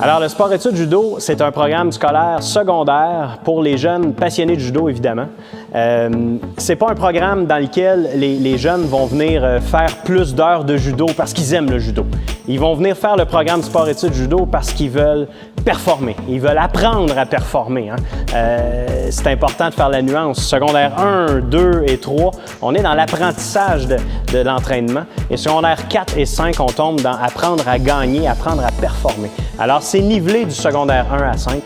Alors, le sport-études judo, c'est un programme scolaire secondaire pour les jeunes passionnés de judo, évidemment. C'est pas un programme dans lequel les jeunes vont venir faire plus d'heures de judo parce qu'ils aiment le judo. Ils vont venir faire le programme sport-études judo parce qu'ils veulent performer. Ils veulent apprendre à performer. C'est important de faire la nuance. Secondaire 1, 2 et 3, on est dans l'apprentissage de l'entraînement. Et secondaire 4 et 5, on tombe dans apprendre à gagner, apprendre à performer. Alors, c'est nivelé du secondaire 1 à 5.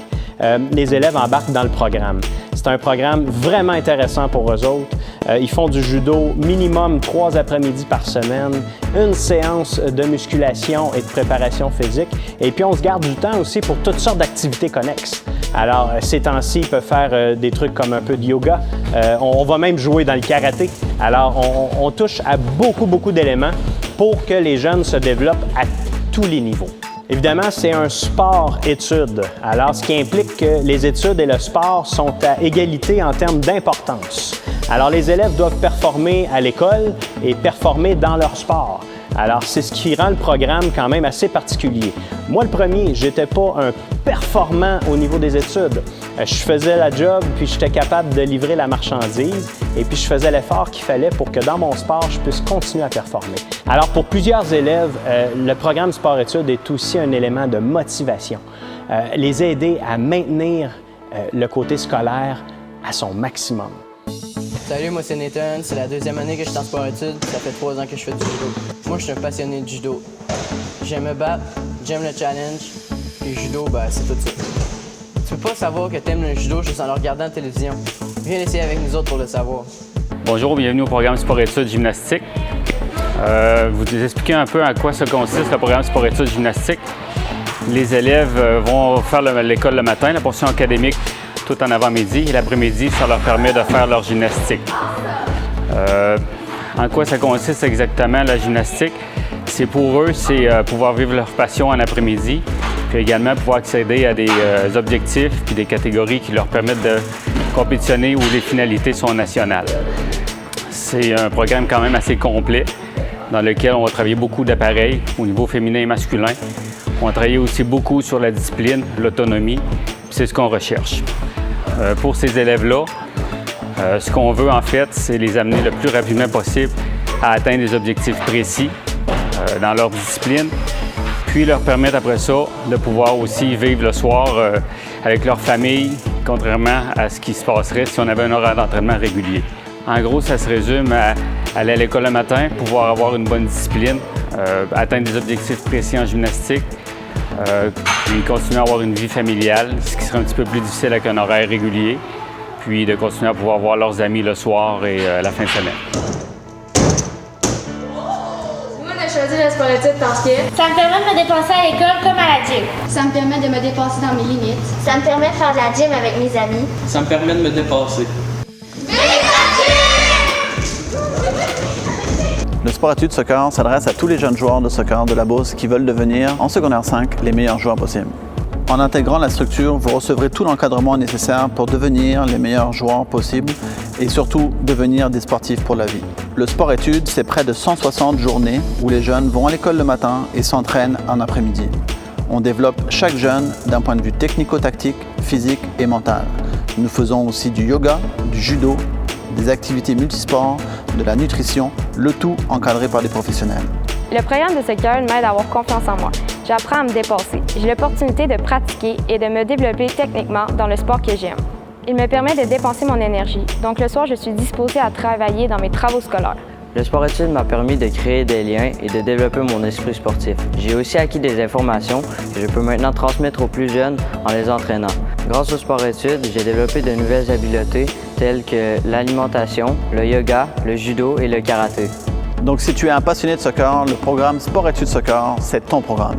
Les élèves embarquent dans le programme. C'est un programme vraiment intéressant pour eux autres. Ils font du judo minimum 3 après-midi par semaine, une séance de musculation et de préparation physique. Et puis, on se garde du temps aussi pour toutes sortes d'activités connexes. Alors, ces temps-ci, ils peuvent faire des trucs comme un peu de yoga. On va même jouer dans le karaté. Alors, on touche à beaucoup d'éléments pour que les jeunes se développent à tous les niveaux. Évidemment, c'est un sport-études. Alors, ce qui implique que les études et le sport sont à égalité en termes d'importance. Alors, les élèves doivent performer à l'école et performer dans leur sport. Alors, c'est ce qui rend le programme quand même assez particulier. Moi, le premier, j'étais pas un performant au niveau des études. Je faisais la job, puis j'étais capable de livrer la marchandise, et puis je faisais l'effort qu'il fallait pour que dans mon sport, je puisse continuer à performer. Alors, pour plusieurs élèves, le programme sport-études est aussi un élément de motivation. Les aider à maintenir le côté scolaire à son maximum. Salut, moi c'est Nathan, c'est la 2e année que je suis en sport-études, ça fait 3 ans que je fais du judo. Moi, je suis un passionné de judo. J'aime me battre, j'aime le challenge, puis le judo, c'est tout ça. Tu peux pas savoir que t'aimes le judo juste en le regardant à la télévision. Viens l'essayer avec nous autres pour le savoir. Bonjour, bienvenue au programme sport-études gymnastique. Vous expliquer un peu à quoi ça consiste le programme sport-études gymnastique. Les élèves vont faire l'école le matin, la portion académique tout en avant-midi, et l'après-midi, ça leur permet de faire leur gymnastique. En quoi ça consiste exactement la gymnastique? C'est pour eux, c'est pouvoir vivre leur passion en après-midi, puis également pouvoir accéder à des objectifs puis des catégories qui leur permettent de compétitionner où les finalités sont nationales. C'est un programme quand même assez complet dans lequel on va travailler beaucoup d'appareils au niveau féminin et masculin. On va travailler aussi beaucoup sur la discipline, l'autonomie, c'est ce qu'on recherche. Pour ces élèves-là, ce qu'on veut en fait, c'est les amener le plus rapidement possible à atteindre des objectifs précis dans leur discipline, puis leur permettre après ça de pouvoir aussi vivre le soir avec leur famille, contrairement à ce qui se passerait si on avait un horaire d'entraînement régulier. En gros, ça se résume à aller à l'école le matin, pouvoir avoir une bonne discipline, atteindre des objectifs précis en gymnastique, puis continuer à avoir une vie familiale, ce qui serait un petit peu plus difficile avec un horaire régulier, puis de continuer à pouvoir voir leurs amis le soir et la fin de semaine. Moi, j'ai choisi le sport-études parce que ça me permet de me dépasser à l'école comme à la gym. ça me permet de me dépasser dans mes limites. Ça me permet de faire de la gym avec mes amis. Ça me permet de me dépasser. Le sport-études soccer s'adresse à tous les jeunes joueurs de soccer de la Beauce qui veulent devenir, en secondaire 5, les meilleurs joueurs possibles. En intégrant la structure, vous recevrez tout l'encadrement nécessaire pour devenir les meilleurs joueurs possibles et surtout devenir des sportifs pour la vie. Le sport-études, c'est près de 160 journées où les jeunes vont à l'école le matin et s'entraînent en après-midi. On développe chaque jeune d'un point de vue technico-tactique, physique et mental. Nous faisons aussi du yoga, du judo, des activités multisports, de la nutrition, le tout encadré par des professionnels. Le programme de soccer m'aide à avoir confiance en moi. J'apprends à me dépasser. J'ai l'opportunité de pratiquer et de me développer techniquement dans le sport que j'aime. Il me permet de dépenser mon énergie, donc le soir, je suis disposée à travailler dans mes travaux scolaires. Le sport-études m'a permis de créer des liens et de développer mon esprit sportif. J'ai aussi acquis des informations que je peux maintenant transmettre aux plus jeunes en les entraînant. Grâce au sport-études, j'ai développé de nouvelles habiletés telles que l'alimentation, le yoga, le judo et le karaté. Donc si tu es un passionné de soccer, le programme Sport-études soccer, c'est ton programme.